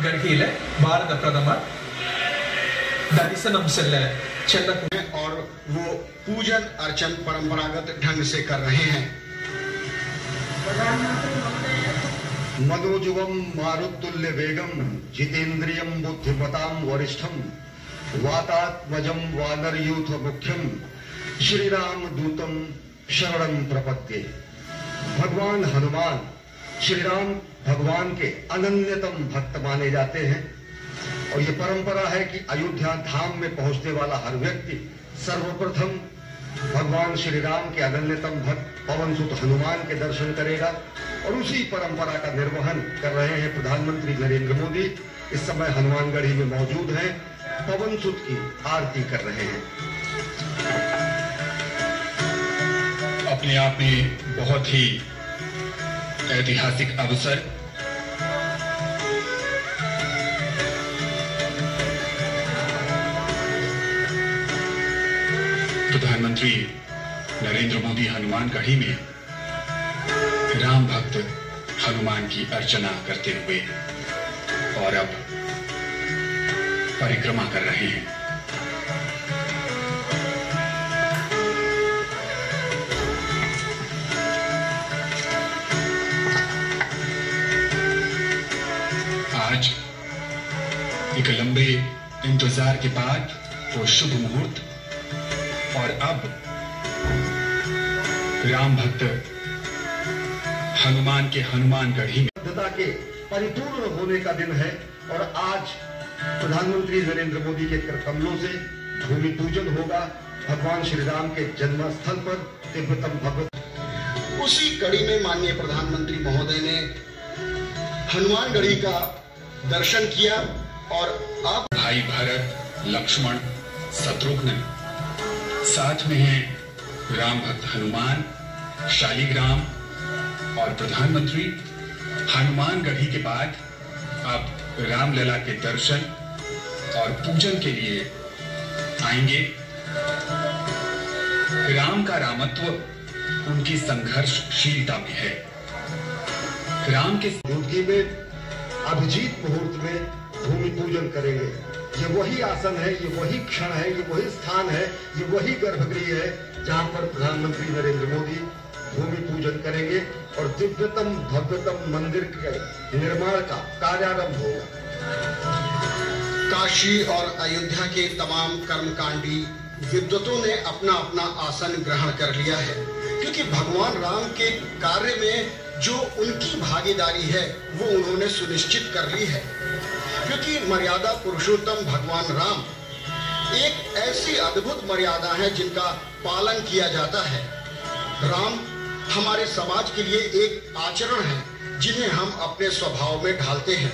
गढ़ीले भारत प्रथमर दर्शनम चलते और वो पूजन अर्चन परंपरागत ढंग से कर रहे हैं। मनोजुवम मारुतुल्य वेगम जितेंद्रियम बुद्धिमताम वरिष्ठम वातात्मजम वानरयूथ मुख्यम श्री राम दूतम शरणं प्रपद्ये। भगवान हनुमान श्री राम भगवान के अनन्यतम भक्त माने जाते हैं और ये परंपरा है कि अयोध्या धाम में पहुंचने वाला हर व्यक्ति सर्वप्रथम भगवान श्री राम के अनन्यतम भक्त पवन सुत हनुमान के दर्शन करेगा और उसी परंपरा का निर्वहन कर रहे हैं प्रधानमंत्री नरेंद्र मोदी। इस समय हनुमानगढ़ी में मौजूद हैं, पवन सुत की आरती कर रहे हैं। अपने आप में बहुत ही ऐतिहासिक अवसर। प्रधानमंत्री नरेंद्र मोदी हनुमानगढ़ी में राम भक्त हनुमान की अर्चना करते हुए और अब परिक्रमा कर रहे हैं। आज एक लंबे इंतजार के बाद वो शुभ मुहूर्त और अब राम भक्त हनुमान के हनुमानगढ़ी में के परिपूर्ण होने का दिन है और आज प्रधानमंत्री नरेंद्र मोदी के कर कमलों से भूमि पूजन होगा भगवान श्री राम के जन्म स्थल पर दिव्यतम भगवत। उसी कड़ी में माननीय प्रधानमंत्री महोदय ने हनुमानगढ़ी का दर्शन किया और अब भाई भरत लक्ष्मण शत्रुघ्न साथ में हैं राम भक्त हनुमान शालिग्राम और प्रधानमंत्री हनुमानगढ़ी के बाद अब रामलला के दर्शन और पूजन के लिए आएंगे। राम का रामत्व उनकी संघर्षशीलता में है। राम के मौजूदगी में अभिजीत मुहूर्त में भूमि पूजन करेंगे। ये वही आसन है, ये वही क्षण है, ये वही स्थान है, ये वही गर्भगृह है जहां पर प्रधानमंत्री नरेंद्र मोदी भूमि पूजन करेंगे और दिव्यतम भव्यतम मंदिर के निर्माण का कार्यारंभ होगा। काशी और अयोध्या के तमाम कर्मकांडी विद्वतों ने अपना अपना आसन ग्रहण कर लिया है क्योंकि भगवान राम के कार्य में जो उनकी भागीदारी है वो उन्होंने सुनिश्चित कर ली है क्योंकि मर्यादा पुरुषोत्तम भगवान राम एक ऐसी अद्भुत मर्यादा है जिनका पालन किया जाता है। राम हमारे समाज के लिए एक आचरण है जिन्हें हम अपने स्वभाव में ढालते हैं।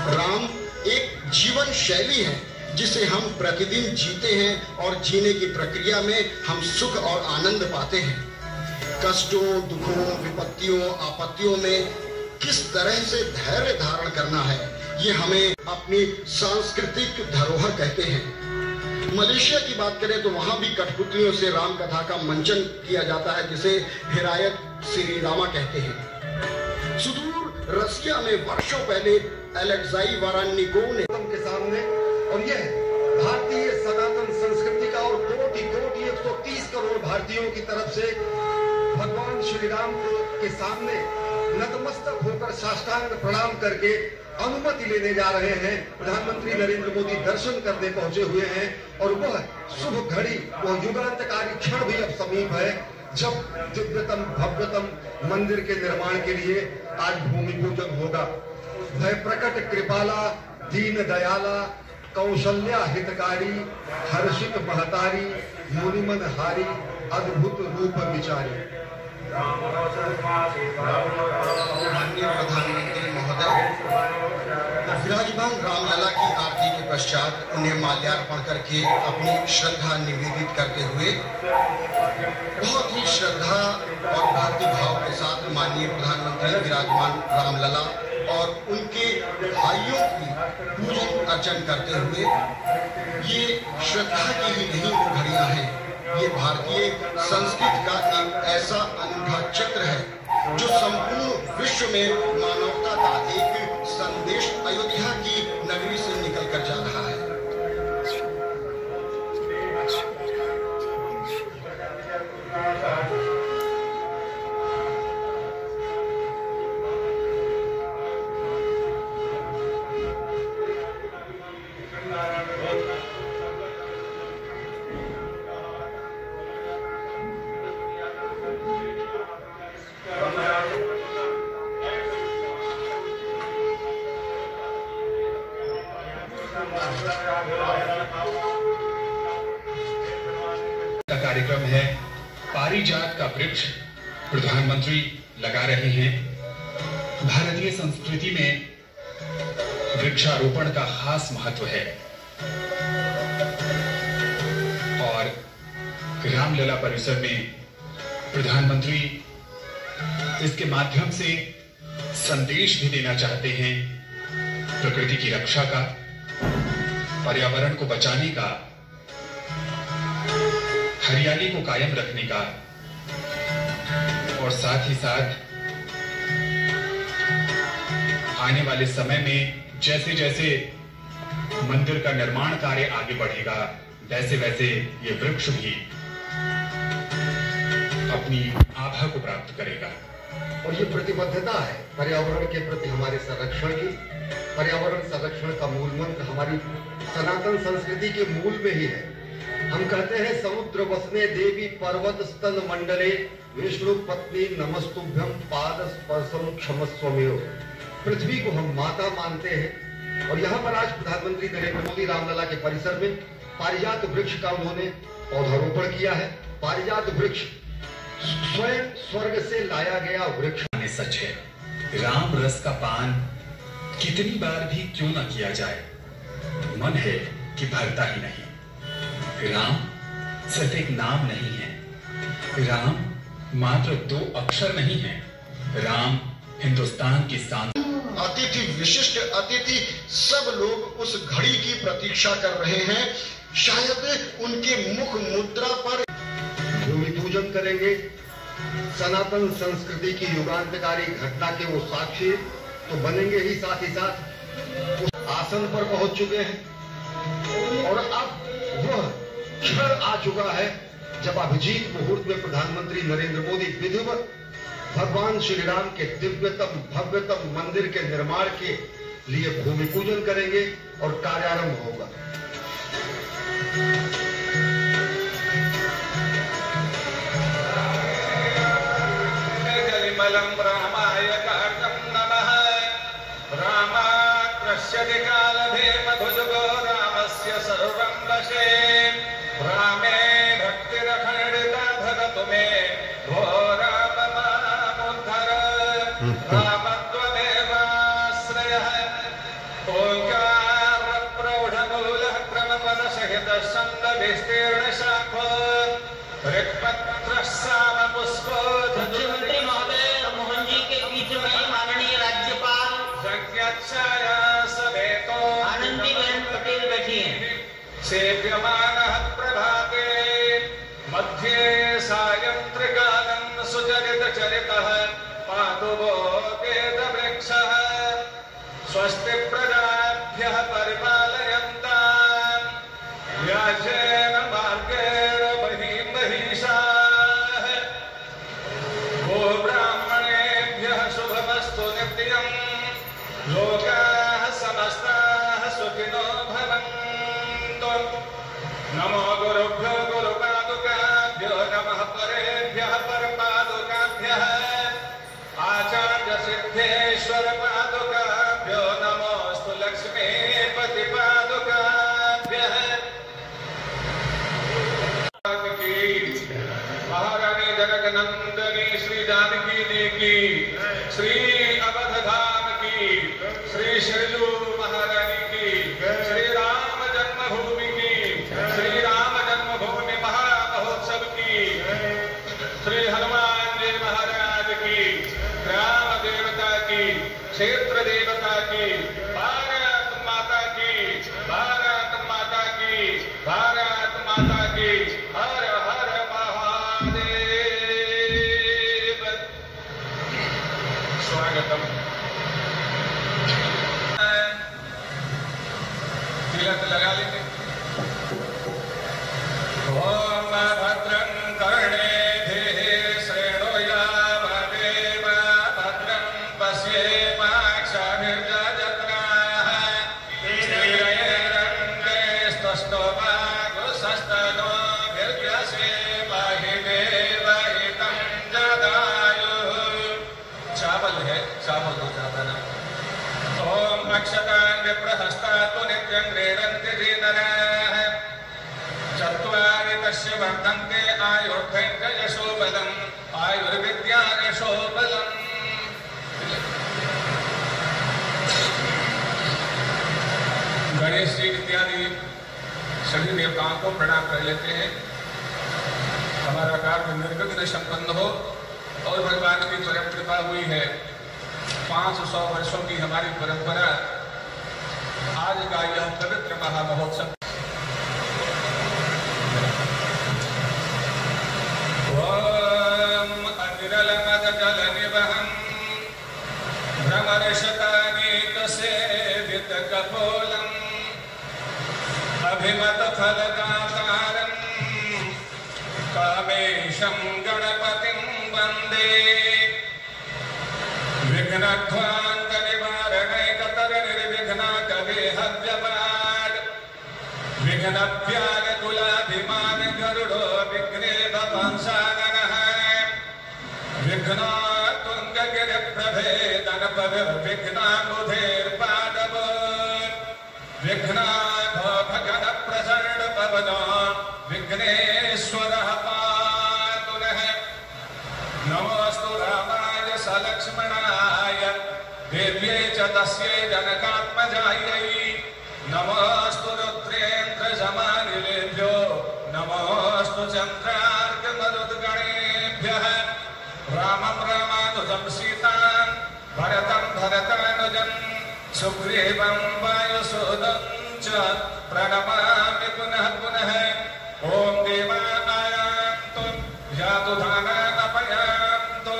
राम एक जीवन शैली है जिसे हम प्रतिदिन जीते हैं और जीने की प्रक्रिया में हम सुख और आनंद पाते हैं। कष्टों, दुखों, विपत्तियों, आपत्तियों में किस तरह से धैर्य धारण करना है ये हमें अपनी सांस्कृतिक धरोहर कहते हैं। मलेशिया की बात करें तो वहां भी कठपुतलियों से राम कथा का मंचन किया जाता है जिसे हिरायत श्री रामा कहते हैं। सुदूर रसिया में वर्षों पहले अलेक्साई वारानिकोव के सामने और यह भारतीय सनातन संस्कृति का और कोटि 130 करोड़ भारतीयों की तरफ से भगवान श्री राम के सामने नतमस्तक होकर साष्टांग प्रणाम करके अनुमति लेने जा रहे हैं। प्रधानमंत्री नरेंद्र मोदी दर्शन करने पहुंचे हुए हैं और वह शुभ घड़ी, वह युगांतकारी क्षण भी अब समीप है जब दिव्यतम भव्यतम मंदिर के निर्माण के लिए आज भूमि पूजन होगा। भय प्रकट कृपाला दीन दयाला कौशल्या हितकारी हर्षित महतारी मुनिमन हारी अद्भुत रूप विचारी। माननीय प्रधानमंत्री महोदय विराजमान रामलला की आरती के पश्चात उन्हें माल्यार्पण करके अपनी श्रद्धा निवेदित करते हुए बहुत ही श्रद्धा और भक्ति भाव के साथ माननीय प्रधानमंत्री विराजमान रामलला और उनके भाइयों की पूजन अर्चन करते हुए ये श्रद्धा की ही नहीं वो घड़ियां हैं, ये भारतीय संस्कृति का एक ऐसा अनूठा चित्र है जो संपूर्ण विश्व में मानवता का एक संदेश अयोध्या की का कार्यक्रम है पारिजात का वृक्ष प्रधानमंत्री लगा रहे हैं। भारतीय संस्कृति में वृक्षारोपण का खास महत्व है और रामलला परिसर में प्रधानमंत्री इसके माध्यम से संदेश भी देना चाहते हैं प्रकृति की रक्षा का, पर्यावरण को बचाने का, हरियाली को कायम रखने का और साथ ही साथ आने वाले समय में जैसे जैसे मंदिर का निर्माण कार्य आगे बढ़ेगा वैसे वैसे ये वृक्ष भी अपनी आभा को प्राप्त करेगा। और ये प्रतिबद्धता है पर्यावरण के प्रति हमारे संरक्षण की। पर्यावरण संरक्षण का मूल मंत्र हमारी सनातन संस्कृति के मूल में ही है। हम कहते हैं समुद्र वसने देवी पर्वत स्तन मंडले विष्णु पत्नी नमस्तुभ्यम पाद स्पर्शम क्षमस्वमेव। पृथ्वी को हम माता मानते हैं और यहाँ पर आज प्रधानमंत्री नरेंद्र मोदी रामलला के परिसर में पारिजात वृक्ष का उन्होंने पौधारोपण किया है। पारिजात वृक्ष स्वयं स्वर्ग से लाया गया वृक्ष सच है, राम रस का पान कितनी बार भी क्यों न किया जाए, मन है कि भरता ही नहीं। राम सिर्फ एक नाम नहीं है, राम मात्र 2 अक्षर नहीं है, राम हिंदुस्तान की शान। अतिथि विशिष्ट अतिथि सब लोग उस घड़ी की प्रतीक्षा कर रहे हैं। शायद उनके मुख मुद्रा पर भूमि पूजन करेंगे। सनातन संस्कृति की युगांतकारी घटना के वो साक्षी तो बनेंगे ही, साथ ही साथ उस आसन पर पहुंच चुके हैं और अब वह क्षण आ चुका है जब अभिजीत मुहूर्त में प्रधानमंत्री नरेंद्र मोदी विधिवत भगवान श्री राम के दिव्यतम भव्यतम मंदिर के निर्माण के लिए भूमि पूजन करेंगे और कार्यारंभ होगा। रामाय काकं नमः रामाकृष्यति कालभेम भुजगो रामस्य सर्वं वशे रामे भक्तिरखण्डिता भवतु मे भो राम मामुद्धर रामत्वमेवाश्रयः ओङ्कारप्रौढमूलः क्रमपदसहितः छन्दविस्तीर्णशाखो ऋक्पत्रः सामपुष्पो मुख्यमंत्री महोदय मोहन जी के बीच में माननीय राज्यपाल आनंदीबेन पटेल बैठी हैं। सेव्यमानः प्रभाते मध्ये सायं त्रिकालं सुचरितचरितः पातु वो वेदवृक्षः स्वस्ति प्रजाभ्यः परिपालयन्ताम् व्याजेन मार्गेण महिषाः गो ब्राह्मणेभ्यः शुभमस्तु नित्यम् लोकाः समस्ताः सुखिनो भवन्तु। नमो गुरुभ्यो गुरुपादुकाभ्यो नमः परेभ्यः परपादुकाभ्यः आचार्य सिद्धेश्वर पादुकाभ्यो नमोस्तु लक्ष्मीपति पादुकाभ्यः। महारानी जनकनंदनी श्री जानकी जी की, श्री अवधधाम की, श्री शैलू महारानी की, श्री राम जन्मभूमि की, श्री राम जन्मभूमि महामहोत्सव की, श्री हनुमान जी महाराज की, ग्राम देवता की, क्षेत्र देवता की, भारत माता की, भारत माता की, भारत माता की। हर हर महादेव। स्वागतम। तिलक लगा लेंगे। ओम भद्रं कर्णेभिः श्रेणुयामदेव भद्रं पश्येमाक्षभिर्यजत्राः स्थिरैरङ्गैस्तस्तवागुसस्तनोभिर्यसेमहि देवहितं जदायुः। चावल है, चावल हो जाता ना। ओम अक्षतान् विप्रहस्तातु नित्य नराः चत्वारि तस्य वर्धन्ते आयुर्भैर्यशोबलम् आयुर्विद्या यशोबलम्। गणेश जी इत्यादि सभी देवताओं को प्रणाम कर लेते हैं। हमारा कार्य निर्विघ्न संपन्न हो और भगवान की परम कृपा हुई है। 500 वर्षों की हमारी परंपरा, आज का यह पवित्र महामहोत्सव ओम अनिरलमद जल निवहं भ्रमरशतानीत सेवित कपोलम् अभिमत फलदातारं कामेशं गणपतिं वन्दे। विघ्नध्वान्त निवारणैकतर निर्विघ्नाकवेहव्यपाद विघ्नभ्याग कुलाभिमान गरुडो विघ्नेद पंसाननः विघ्नातुङ्गगिरिप्रभेदन पविर्विघ्नाम्बुधेर्पादव विघ्नाधो भगन प्रचण्ड पवनो विघ्नेश्वरः पातु नः। नमोऽस्तु रामाय सलक्ष्मणाय देव्यै च तस्यै जनकात्मजायै नमोऽस्तु रुद्रेन्द्रजमानिलेभ्यो नमोऽस्तु चन्द्रार्कमरुद्गणेभ्यः। रामं रामानुजं सीतां भरतं भरतानुजं सुग्रीवं वायुसूदं च प्रणमामि पुनः पुनः। ॐ देवानायान्तु यातु धानानपयान्तु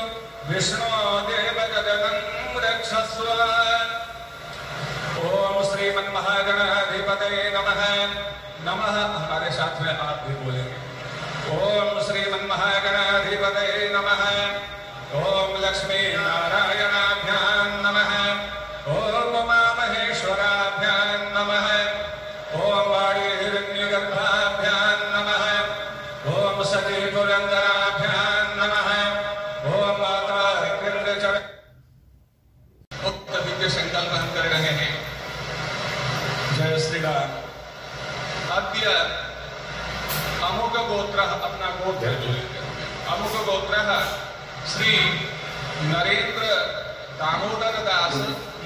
विष्णो देवगदनं रक्षस्व। ओम श्रीमन्महागणाधिपतये नमः। नमः हमारे साथ में आप भी बोलेंगे। ओम श्रीमन्महागणाधिपतये नमः। ओम लक्ष्मी नारायणाभ्यां नमः। ओम उमामहेश्वराभ्यां नमः। ओम वाणी हिरण्यगर्भाभ्यां नमः। ओम सती पुरंदराभ्यां नमः। ओम माता कृष्ण दिव्य संकल्प हम कर रहे हैं। जय श्री राम। अद्य अमुक गोत्र अपना गोत्र अमुक गोत्र श्री नरेंद्र दामोदर दास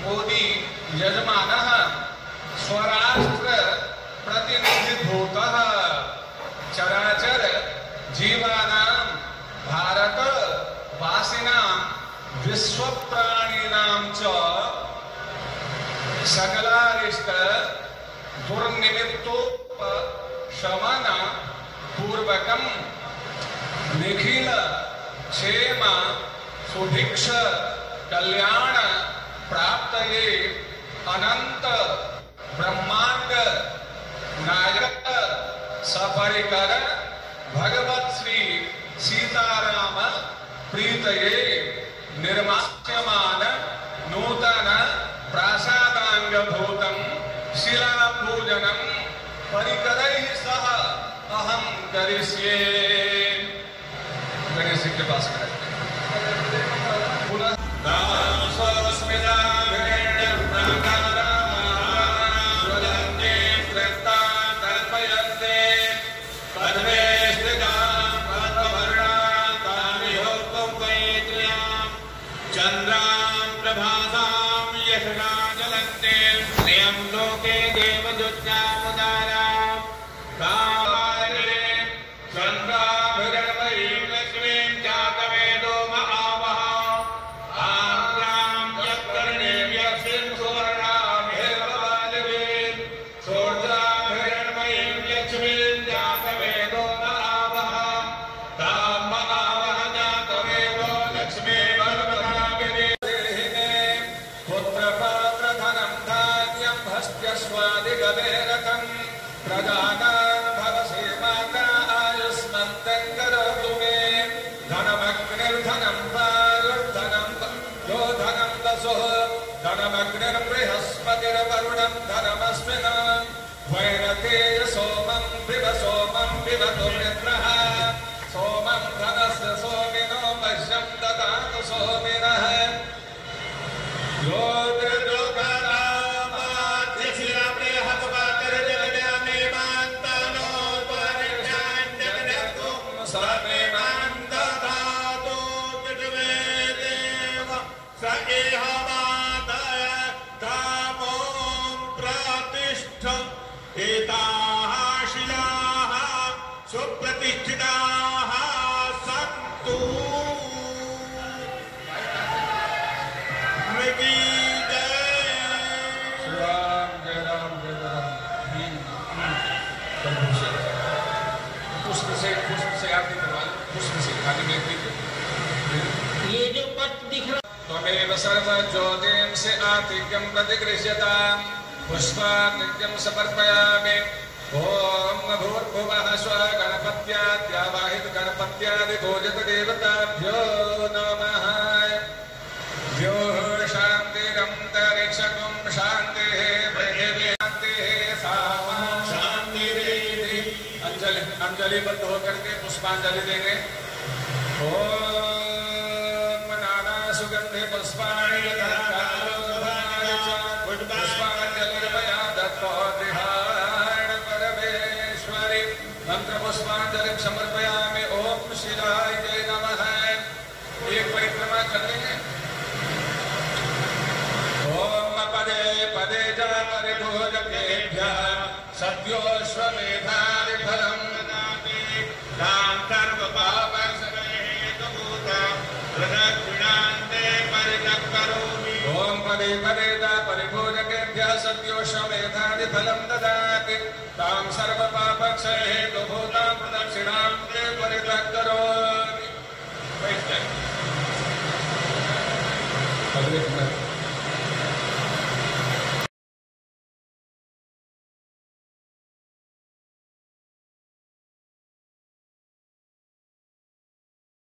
मोदी यजमान स्वराष्ट्र प्रतिनिधिभूतः चराचर जीवानां भारत वासिनां विश्व प्राणिनां च सकलारिष्ट दुर्निमित्तोपशमन पूर्वकं निखिल क्षेम सुभिक्ष कल्याण प्राप्तये अनंत ब्रह्मांड नायक सपरिकर भगवत श्री सीताराम प्रीतये निर्मास्यमान नूतन प्रासादांगभूतं शिलापूजनं परिकरैः सह अहं करिष्ये। गणेश जी के पास पुनः धनमग्निर्बृहस्पतिर्वरुणं धनमस्मिन् वैनतेय सोमं पिबतु मित्रः सोमं धनस्य सोमिनो मह्यं ददातु सोमिनः। योगदुःखरामाध्यस्य बृहस्पतिः एताः शिलाः सुप्रतिष्ठिताः सन्तु। मृगी जय राम जय राम जय राम। पुष्प से आरती करवा लो, पुष्प से खाली में ये जो पट दिख रहा त्वमेव सर्वज्योतिं से आतिक्यं प्रतिगृह्यताम् पुष्पार्घ्यं समर्पयामि। ओम भूर्भुवः स्वः गणपत्याद्यावाहित गणपत्यादिपूजित देवताभ्यो नमः। द्योः शान्तिरन्तरिक्षं शान्तिः पृथिवी शान्तिः सामा शान्तिरेधि। अंजलि बंद होकर के पुष्पांजलि देंगे। ओम नाना सुगंधि पुष्पाणि पुष्पांजलिर्मया दत्तोऽतिहारण परमेश्वरि मंत्र पुष्पांजलिं समर्पयामि। ओम शिवाय नमः। एक परिक्रमा कर लेंगे। ओम पदे पदे च परिभोजकेभ्यः सद्योऽश्वमेधानि फलं ददाति। तां सर्वपापसहेतुभूता प्रदक्षिणान्ते परिचक्करोमि। ओम पदे पदे च परिभोजकेभ्यः सद्योऽश्वमेधानि फलं ददाति। तां सर्वपापक्षयहेतुभूतां प्रदक्षिणान्ते परिचक्करोमि।